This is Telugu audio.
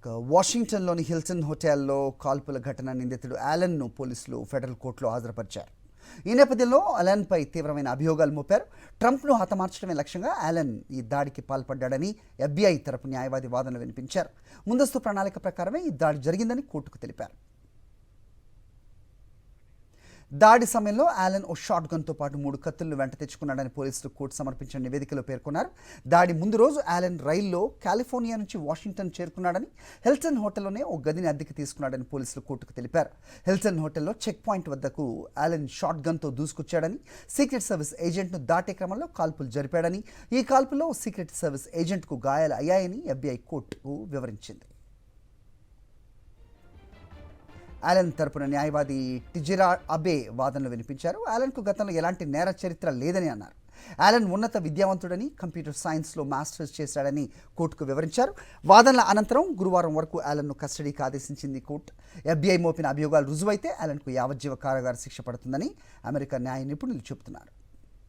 వాషింగ్టన్లోని హిల్టన్ హోటల్లో కాల్పుల ఘటన నిందితుడు యాలన్ను పోలీసులు ఫెడరల్ కోర్టులో హాజరుపరిచారు. ఈ నేపథ్యంలో యాలన్పై తీవ్రమైన అభియోగాలు మోపారు. ట్రంప్ను హతమార్చడమే లక్ష్యంగా యాలన్ ఈ దాడికి పాల్పడ్డాడని FBI తరపు న్యాయవాది వాదనలు వినిపించారు. ముందస్తు ప్రణాళిక ప్రకారమే ఈ దాడి జరిగిందని కోర్టుకు తెలిపారు. దాడి సమయంలో యాలన్ ఓ షాట్ గన్తో పాటు 3 కత్తులను వెంట తెచ్చుకున్నాడని పోలీసులు కోర్టు సమర్పించిన నివేదికలో పేర్కొన్నారు. దాడి ముందు రోజు యాలన్ రైల్లో కాలిఫోర్నియా నుంచి వాషింగ్టన్ చేరుకున్నాడని, హిల్టన్ హోటల్లోనే ఓ గదిని అద్దెకి తీసుకున్నాడని పోలీసులు కోర్టుకు తెలిపారు. హిల్టన్ హోటల్లో చెక్ పాయింట్ వద్దకు యాలన్ షాట్ గన్తో దూసుకొచ్చాడని, సీక్రెట్ సర్వీస్ ఏజెంట్ను దాటే క్రమంలో కాల్పులు జరిపాడని, ఈ కాల్పులో సీక్రెట్ సర్వీస్ ఏజెంట్కు గాయాలు అయ్యాయని FBI కోర్టుకు వివరించింది. యాలన్ తరపున న్యాయవాది టిజిరా అబే వాదనలు వినిపించారు. యాలన్కు గతంలో ఎలాంటి నేర చరిత్ర లేదని అన్నారు. యాలన్ ఉన్నత విద్యావంతుడని, కంప్యూటర్ సైన్స్లో మాస్టర్స్ చేశాడని కోర్టుకు వివరించారు. వాదనల అనంతరం గురువారం వరకు యాలన్ను కస్టడీకి ఆదేశించింది కోర్టు. FBI మోపిన అభియోగాలు రుజువైతే యాలన్కు యావజ్జీవ కారాగార శిక్ష పడుతుందని అమెరికా న్యాయ నిపుణులు చెబుతున్నారు.